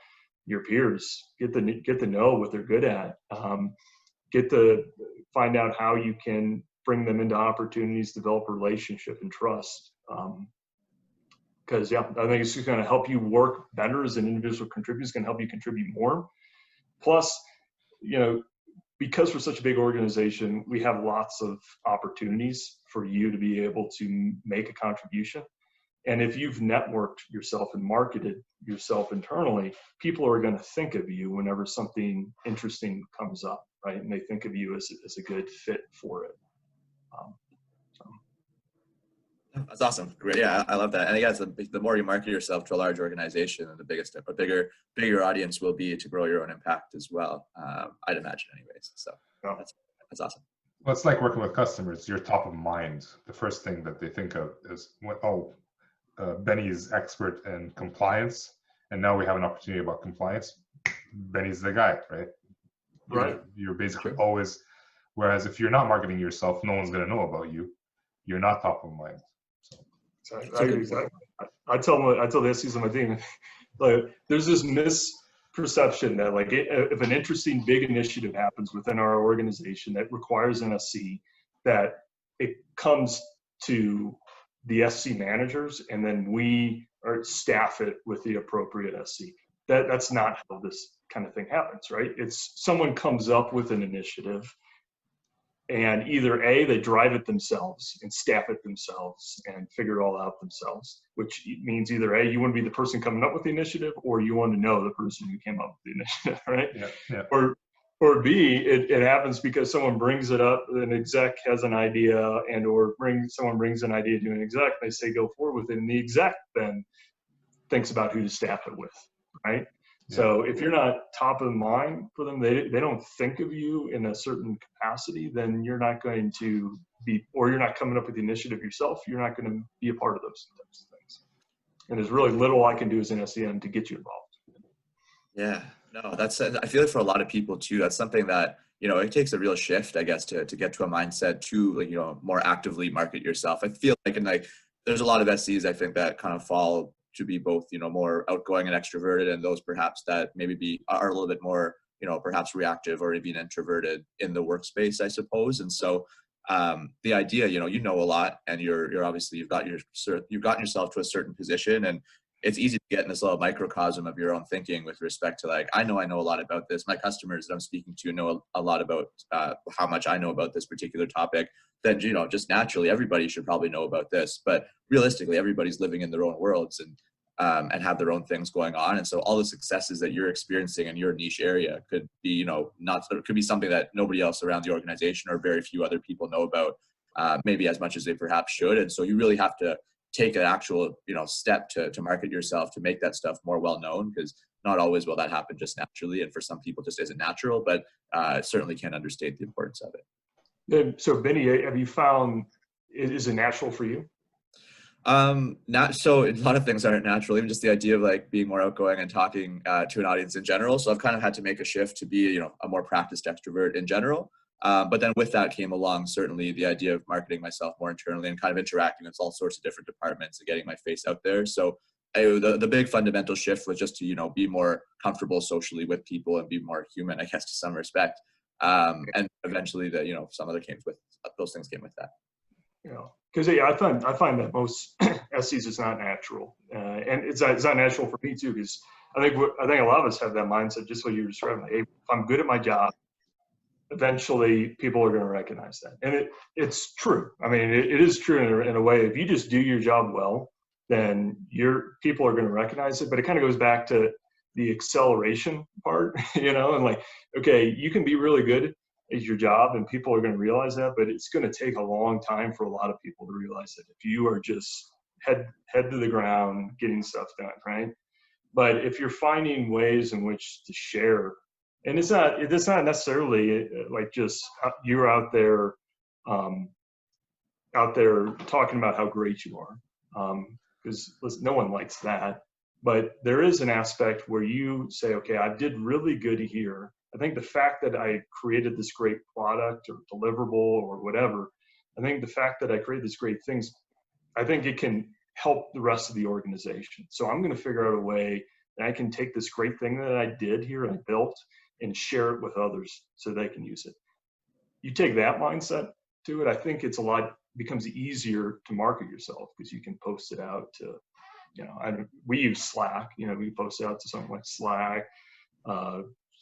your peers, get to know what they're good at, get to find out how you can bring them into opportunities, develop a relationship and trust. Because I think it's just going to help you work better as an individual contributor. It's going to help you contribute more. Plus, because we're such a big organization, we have lots of opportunities for you to be able to make a contribution. And if you've networked yourself and marketed yourself internally, people are going to think of you whenever something interesting comes up, right? And they think of you as a good fit for it. That's awesome. Great. Yeah, I love that. And I guess the more you market yourself to a large organization, the bigger audience will be to grow your own impact as well. I'd imagine anyways. So that's awesome. Well, it's like working with customers. You're top of mind. The first thing that they think of is, Benny is expert in compliance, and now we have an opportunity about compliance. Benny's the guy, right? Right. You're basically always, whereas if you're not marketing yourself, no one's going to know about you. You're not top of mind. I tell the SEs on my team, like, there's this misperception that, like, if an interesting big initiative happens within our organization that requires an SC, that it comes to the SC managers and then we staff it with the appropriate SC. That's not how this kind of thing happens, right? It's someone comes up with an initiative, and either A, they drive it themselves and staff it themselves and figure it all out themselves, which means either A, you want to be the person coming up with the initiative, or you want to know the person who came up with the initiative, right? Yeah. Or B, it happens because someone brings it up, an exec has an idea, someone brings an idea to an exec, they say go forward with it, and the exec then thinks about who to staff it with, right? So if you're not top of mind for them, they don't think of you in a certain capacity, then you're not going to be, or you're not coming up with the initiative yourself, you're not going to be a part of those types of things. And there's really little I can do as an SEM to get you involved. Yeah, no, I feel like for a lot of people too, that's something that, it takes a real shift, I guess, to get to a mindset to, like, more actively market yourself. I feel like, and like, there's a lot of SCs, I think, that kind of fall to be both, more outgoing and extroverted, and those perhaps that maybe are a little bit more, perhaps reactive or even introverted in the workspace, I suppose. And so the idea, you know a lot, and you're obviously, you've gotten yourself to a certain position, and it's easy to get in this little microcosm of your own thinking with respect to, like, I know a lot about this. My customers that I'm speaking to know a lot about how much I know about this particular topic. Then, just naturally, everybody should probably know about this. But realistically, everybody's living in their own worlds and have their own things going on. And so all the successes that you're experiencing in your niche area could be, could be something that nobody else around the organization or very few other people know about, maybe as much as they perhaps should. And so you really have to take an actual, step to market yourself, to make that stuff more well known, because not always will that happen just naturally. And for some people, just isn't natural, but certainly can't understate the importance of it. So Benny, have you found, is it natural for you? Not so. A lot of things aren't natural, even just the idea of like being more outgoing and talking to an audience in general. So I've kind of had to make a shift to be, a more practiced extrovert in general. But then with that came along certainly the idea of marketing myself more internally and kind of interacting with all sorts of different departments and getting my face out there. So the big fundamental shift was just to, be more comfortable socially with people and be more human, I guess, to some respect. And eventually some other those things came with that. Because I find that most SCs is not natural, and it's not natural for me too. Because I think a lot of us have that mindset, just what you were describing. Hey, if I'm good at my job, eventually people are going to recognize that, and it's true. I mean, it is true in a way. If you just do your job well, then people are going to recognize it. But it kind of goes back to the acceleration part, and like, okay, you can be really good at your job and people are going to realize that, but it's going to take a long time for a lot of people to realize that if you are just head to the ground getting stuff done, right? But if you're finding ways in which to share, and it's not necessarily like just you're out there talking about how great you are, because no one likes that. But there is an aspect where you say, okay, I did really good here. I think the fact that I created this great product or deliverable or whatever, I think the fact that I created these great things, I think it can help the rest of the organization. So I'm going to figure out a way that I can take this great thing that I did here and I built and share it with others so they can use it. You take that mindset to it, I think becomes easier to market yourself, because you can post it out to, we use Slack, we post it out to something like Slack,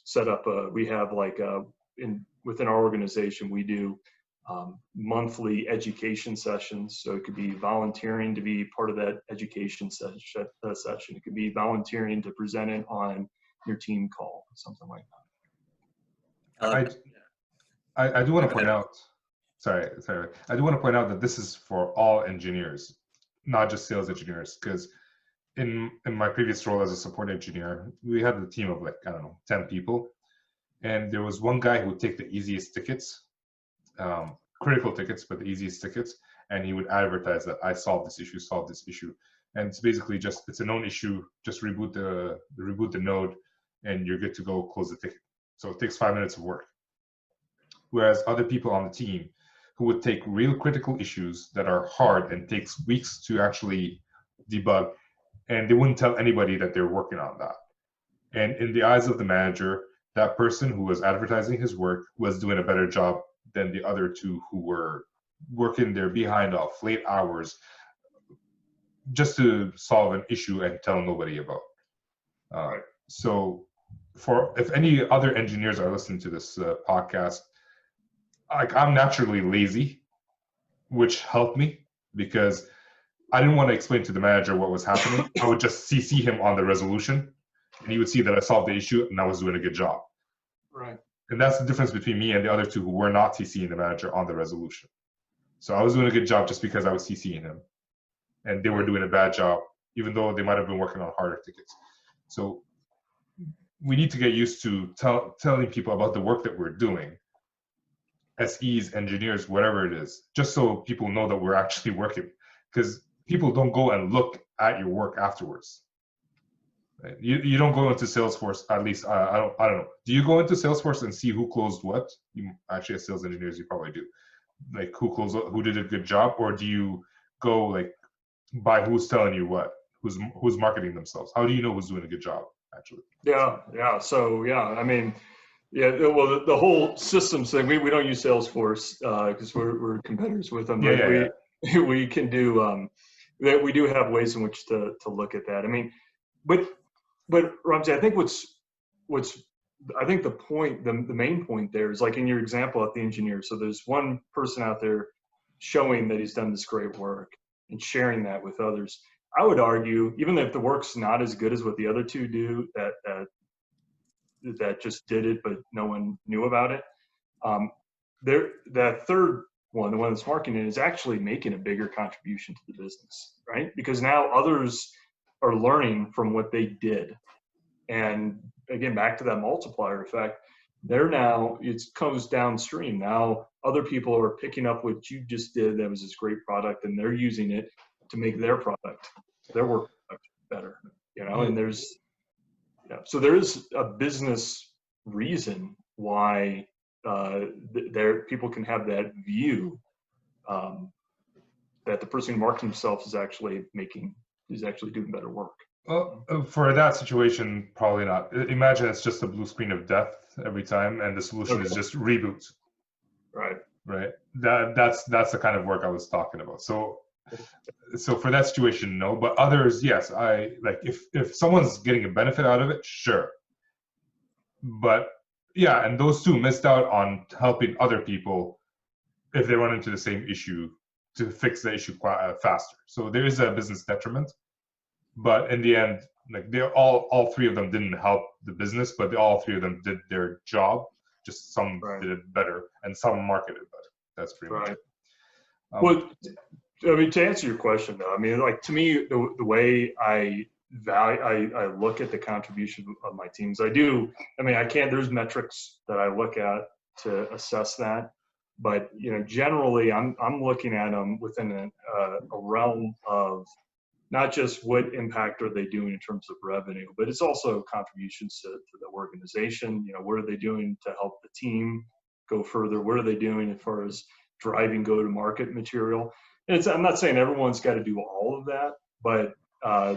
set up we have like within our organization, we do monthly education sessions. So it could be volunteering to be part of that education session. It could be volunteering to present it on your team call, something like that. I do want to point out, sorry. I do want to point out that this is for all engineers, not just sales engineers, because in my previous role as a support engineer, we had a team of 10 people. And there was one guy who would take the easiest tickets, critical tickets, but the easiest tickets, and he would advertise that I solved this issue. And it's basically it's a known issue, just reboot the node, and you're good to go close the ticket. So it takes 5 minutes of work. Whereas other people on the team who would take real critical issues that are hard and takes weeks to actually debug, and they wouldn't tell anybody that they're working on that. And in the eyes of the manager, that person who was advertising his work was doing a better job than the other two who were working their behind off, late hours, just to solve an issue and tell nobody about. So if any other engineers are listening to this podcast, I'm naturally lazy, which helped me because I didn't want to explain to the manager what was happening. I would just CC him on the resolution, and he would see that I solved the issue and I was doing a good job. Right. And that's the difference between me and the other two who were not CCing the manager on the resolution. So I was doing a good job just because I was CCing him, and they were doing a bad job, even though they might have been working on harder tickets. So we need to get used to telling people about the work that we're doing, SEs, engineers, whatever it is, just so people know that we're actually working. Because people don't go and look at your work afterwards. Right? You don't go into Salesforce, at least I don't know. Do you go into Salesforce and see who closed what? You actually, as sales engineers, you probably do. Like who did a good job, or do you go like by who's telling you what, who's marketing themselves? How do you know who's doing a good job actually? Yeah. So yeah, I mean, yeah. Well, the whole systems thing. We don't use Salesforce because we're competitors with them. But Yeah. we can do that. We do have ways in which to look at that. I mean, but Ramsey, I think I think the main point there is like in your example at the engineer. So there's one person out there showing that he's done this great work and sharing that with others. I would argue, even if the work's not as good as what the other two do, that just did it, but no one knew about it. That third one, the one that's marketing it, is actually making a bigger contribution to the business, right? Because now others are learning from what they did. And again, back to that multiplier effect, it comes downstream. Now other people are picking up what you just did. That was this great product, and they're using it to make their work product better, and so there is a business reason why people can have that view that the person who markets himself is actually doing better work. Well, for that situation, probably not. Imagine it's just a blue screen of death every time, and the solution is just reboot. Right. That's the kind of work I was talking about. So for that situation, no. But others, yes. I like if someone's getting a benefit out of it, sure. But yeah, and those two missed out on helping other people if they run into the same issue to fix the issue faster. So there is a business detriment. But in the end, like they all three of them didn't help the business, but all three of them did their job. Just some did it better, and some marketed better. That's pretty much it. Well, I mean, to answer your question, though, I mean, like to me, the way I look at the contribution of my teams, there's metrics that I look at to assess that, but generally, I'm looking at them within a realm of not just what impact are they doing in terms of revenue, but it's also contributions to the organization. What are they doing to help the team go further? What are they doing as far as driving go-to-market material? And I'm not saying everyone's got to do all of that, but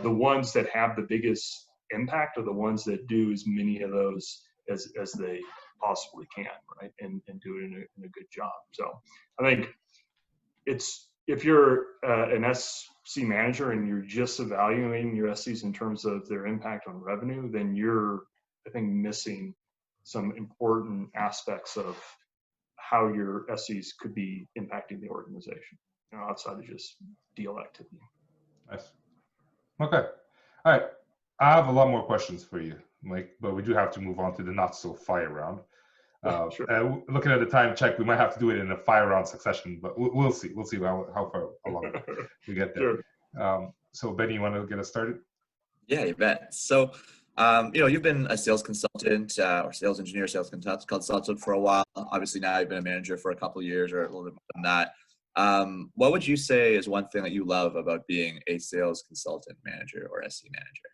the ones that have the biggest impact are the ones that do as many of those as they possibly can, right? And do it in a good job. So I think if you're an SC manager and you're just evaluating your SCs in terms of their impact on revenue, then you're, I think, missing some important aspects of how your SCs could be impacting the organization, outside of just deal activity. Nice. Okay. All right. I have a lot more questions for you, Mike, but we do have to move on to the not so fire round. Sure. Looking at the time check, we might have to do it in a 5-round succession, but we'll see. We'll see how far along we get there. Sure. So Benny, you want to get us started? Yeah, you bet. So, you've been a sales consultant or sales engineer, sales consultant for a while. Obviously now you've been a manager for a couple of years or a little bit more than that. What would you say is one thing that you love about being a sales consultant manager or SC manager?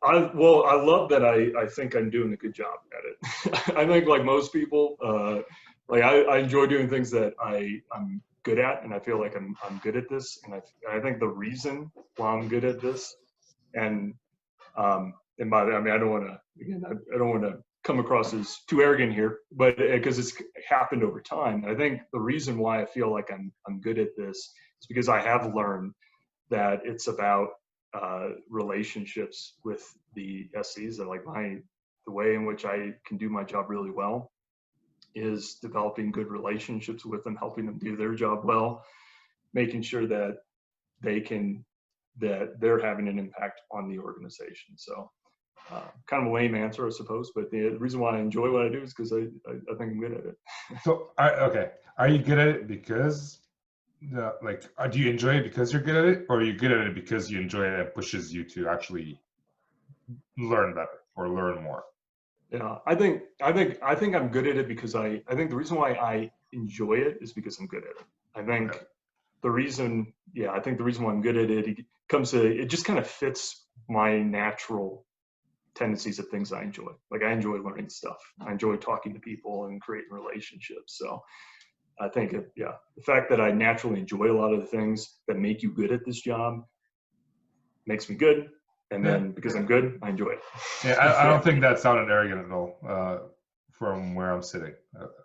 I love that I think I'm doing a good job at it. I think like most people, I enjoy doing things that I'm good at, and I feel like I'm good at this. And I think the reason why I'm good at this, and by that, I mean, I don't want to come across as too arrogant here, but because it's happened over time. I think the reason why I feel like I'm good at this is because I have learned that it's about relationships with the SCs. The way in which I can do my job really well is developing good relationships with them, helping them do their job well, making sure that they're having an impact on the organization. So kind of a lame answer, I suppose, but the reason why I enjoy what I do is because I think I'm good at it. So, are you good at it because do you enjoy it because you're good at it, or are you good at it because you enjoy it and it pushes you to actually learn better or learn more? Yeah, I think I'm good at it because I think the reason why I enjoy it is because I'm good at it. I think the reason why I'm good at it it just kind of fits my natural tendencies of things I enjoy. Like I enjoy learning stuff. I enjoy talking to people and creating relationships. So I think, the fact that I naturally enjoy a lot of the things that make you good at this job makes me good. And then because I'm good, I enjoy it. Yeah, I don't think that sounded arrogant at all from where I'm sitting.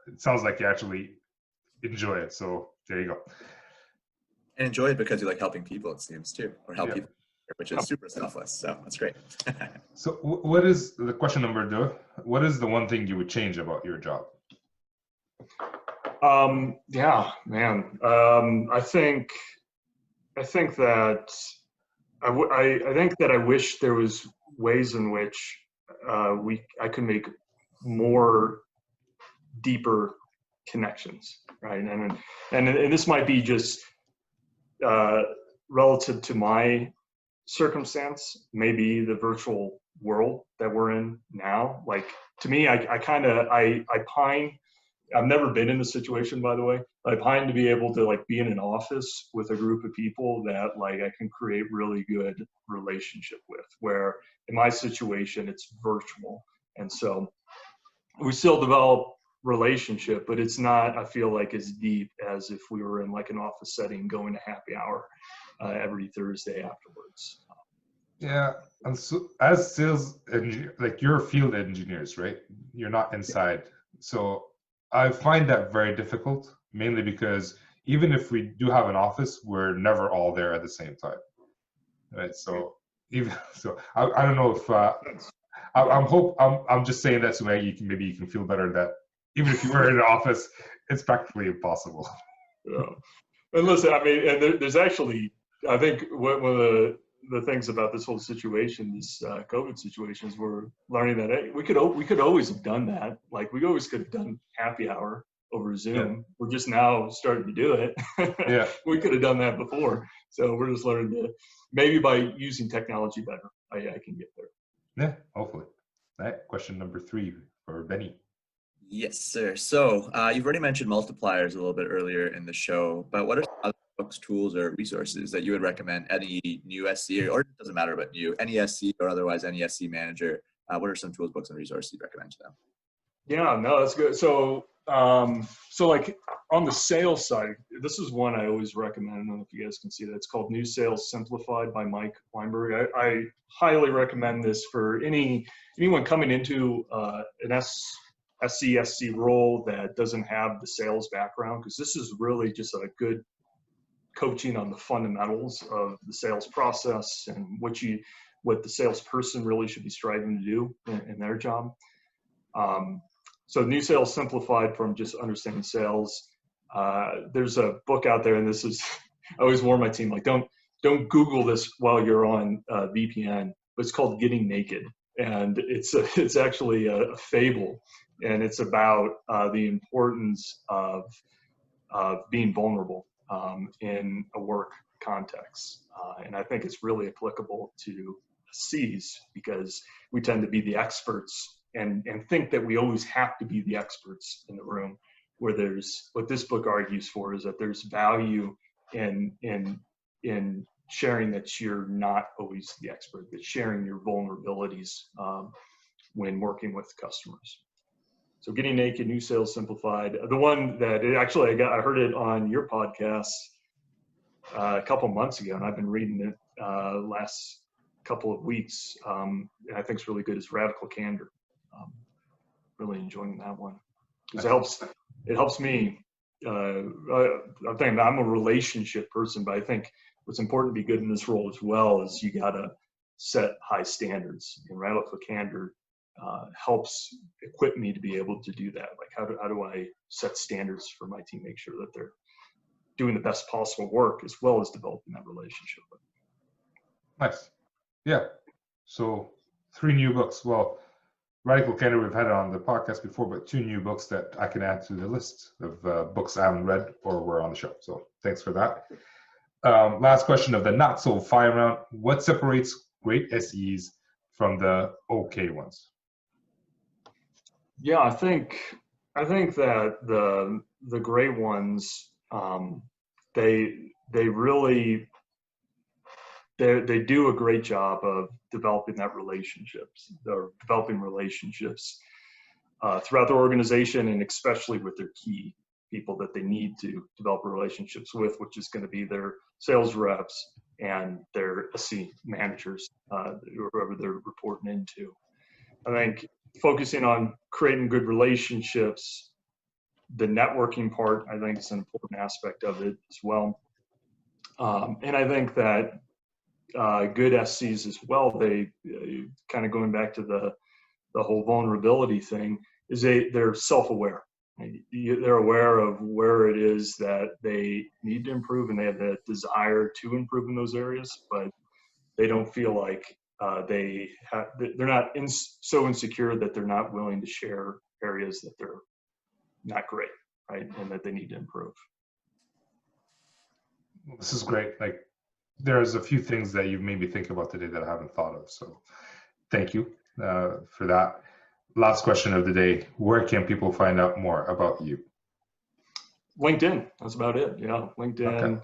It sounds like you actually enjoy it. So there you go. And enjoy it because you like helping people, it seems, too, or help Yeah. people, which is super selfless. So that's great. So what is the question number 2? What is the one thing you would change about your job? Yeah, man. I think that I think that I wish there was ways in which I could make more deeper connections, right? And this might be just relative to my circumstance, maybe the virtual world that we're in now. Like to me, I pine. I've never been in this situation, by the way. I pine to be able to like be in an office with a group of people that like I can create really good relationship with, where in my situation, it's virtual. And so we still develop relationship, but it's not, I feel like, as deep as if we were in like an office setting going to happy hour every Thursday afterwards. Yeah, and so as sales engineer, like you're field engineers, right? You're not inside. So I find that very difficult, mainly because even if we do have an office, we're never all there at the same time, right? So I don't know if I'm just saying that so maybe you can feel better that even if you were in an office, it's practically impossible. Yeah. And listen, I mean, and there's actually, I think one of the things about this whole situation, this COVID situation, is we're learning that hey, we could always have done that. Like we always could have done happy hour over Zoom. Yeah. We're just now starting to do it. Yeah. We could have done that before. So we're just learning to, maybe by using technology better, I can get there. Yeah, hopefully. All right, question number 3 for Benny. Yes, sir. So you've already mentioned multipliers a little bit earlier in the show, but what are some other books, tools, or resources that you would recommend any new SC, or it doesn't matter about new, any SC or otherwise any SC manager? What are some tools, books, and resources you recommend to them? Yeah, no, that's good. So like on the sales side, this is one I always recommend. I don't know if you guys can see that. It's called New Sales Simplified by Mike Weinberg. I highly recommend this for anyone coming into an SC role that doesn't have the sales background, because this is really just a good coaching on the fundamentals of the sales process and what the salesperson really should be striving to do in their job. So New Sales Simplified from just understanding sales. There's a book out there, and this is, I always warn my team, like don't Google this while you're on VPN, but it's called Getting Naked. And it's actually a fable, and it's about the importance of being vulnerable in a work context. And I think it's really applicable to Cs, because we tend to be the experts and think that we always have to be the experts in the room, where there's, what this book argues for is that there's value in sharing that you're not always the expert, but sharing your vulnerabilities when working with customers. So Getting Naked, New Sales Simplified. The one that I heard it on your podcast a couple months ago, and I've been reading it last couple of weeks. And I think it's really good, is Radical Candor. Really enjoying that one, because it helps me. I'm thinking I'm a relationship person, but I think what's important to be good in this role as well is you got to set high standards. And Radical Candor helps equip me to be able to do that. Like how do I set standards for my team, make sure that they're doing the best possible work as well as developing that relationship. Nice. Yeah. So 3 new books. Well, Radical Candor, we've had it on the podcast before, but 2 new books that I can add to the list of books I haven't read or were on the show. So thanks for that. Last question of the not so fire round. What separates great SEs from the okay ones? Yeah, I think that the great ones, they really they do a great job of developing relationships throughout their organization, and especially with their key people that they need to develop relationships with, which is going to be their sales reps and their SC managers, whoever they're reporting into. I think focusing on creating good relationships, the networking part, I think is an important aspect of it as well. And I think that good SCs as well, they kind of going back to the whole vulnerability thing, is they're self-aware. They're aware of where it is that they need to improve, and they have the desire to improve in those areas, but they don't feel like they're not so insecure that they're not willing to share areas that they're not great, right, and that they need to improve. This is great. Like, there's a few things that you've made me think about today that I haven't thought of. So thank you for that. Last question of the day. Where can people find out more about you? LinkedIn. That's about it. Yeah, LinkedIn.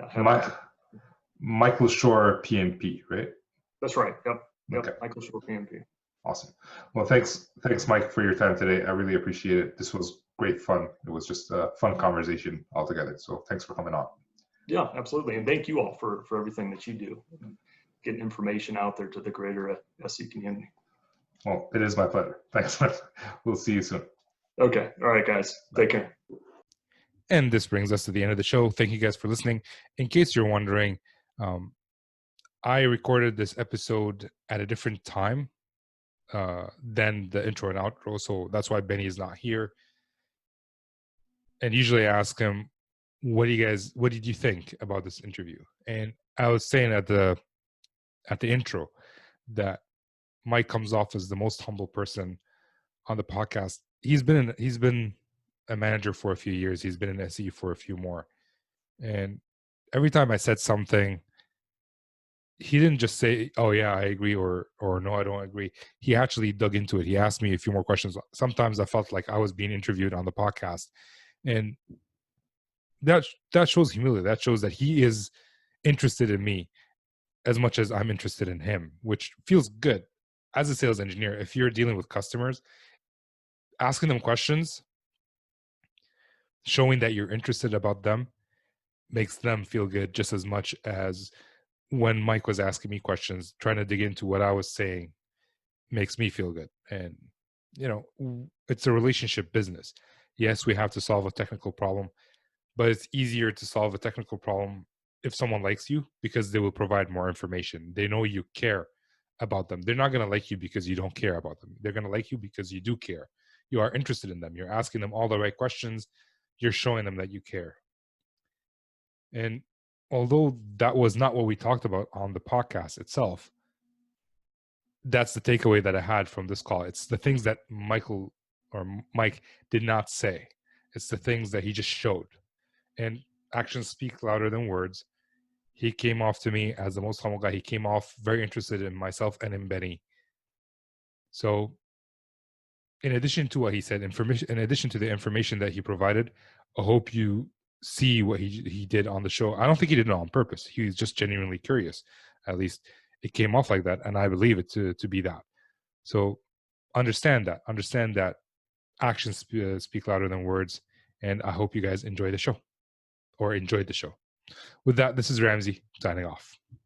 Okay. Michael Shore PMP, right? That's right. Yep. Okay. Michael Shore PMP. Awesome. Well, thanks, Mike, for your time today. I really appreciate it. This was great fun. It was just a fun conversation altogether. So thanks for coming on. Yeah, absolutely. And thank you all for everything that you do, getting information out there to the greater SC community. Well, it is my pleasure. Thanks. We'll see you soon. Okay. All right, guys. Take care. And this brings us to the end of the show. Thank you guys for listening. In case you're wondering, I recorded this episode at a different time than the intro and outro. So that's why Benny is not here. And usually I ask him, what did you think about this interview? And I was saying at the intro that Mike comes off as the most humble person on the podcast. He's been a manager for a few years. He's been an SE for a few more. And every time I said something, he didn't just say, oh yeah, I agree, or no, I don't agree. He actually dug into it. He asked me a few more questions. Sometimes I felt like I was being interviewed on the podcast. And that shows humility. That shows that he is interested in me as much as I'm interested in him, which feels good. As a sales engineer, if you're dealing with customers, asking them questions, showing that you're interested about them, makes them feel good just as much as when Mike was asking me questions, trying to dig into what I was saying makes me feel good. And, it's a relationship business. Yes, we have to solve a technical problem, but it's easier to solve a technical problem if someone likes you, because they will provide more information. They know you care about them. They're not going to like you because you don't care about them. They're going to like you because you do care. You are interested in them. You're asking them all the right questions. You're showing them that you care. And although that was not what we talked about on the podcast itself, that's the takeaway that I had from this call. It's the things that Mike did not say. It's the things that he just showed. And actions speak louder than words. He came off to me as the most humble guy. He came off very interested in myself and in Benny. So in addition to what he said, in addition to the information that he provided, I hope you see what he did on the show. I don't think he did it on purpose. He was just genuinely curious. At least it came off like that, and I believe it to be that. So understand that actions speak louder than words, and I hope you guys enjoyed the show. With that, this is Ramsey signing off.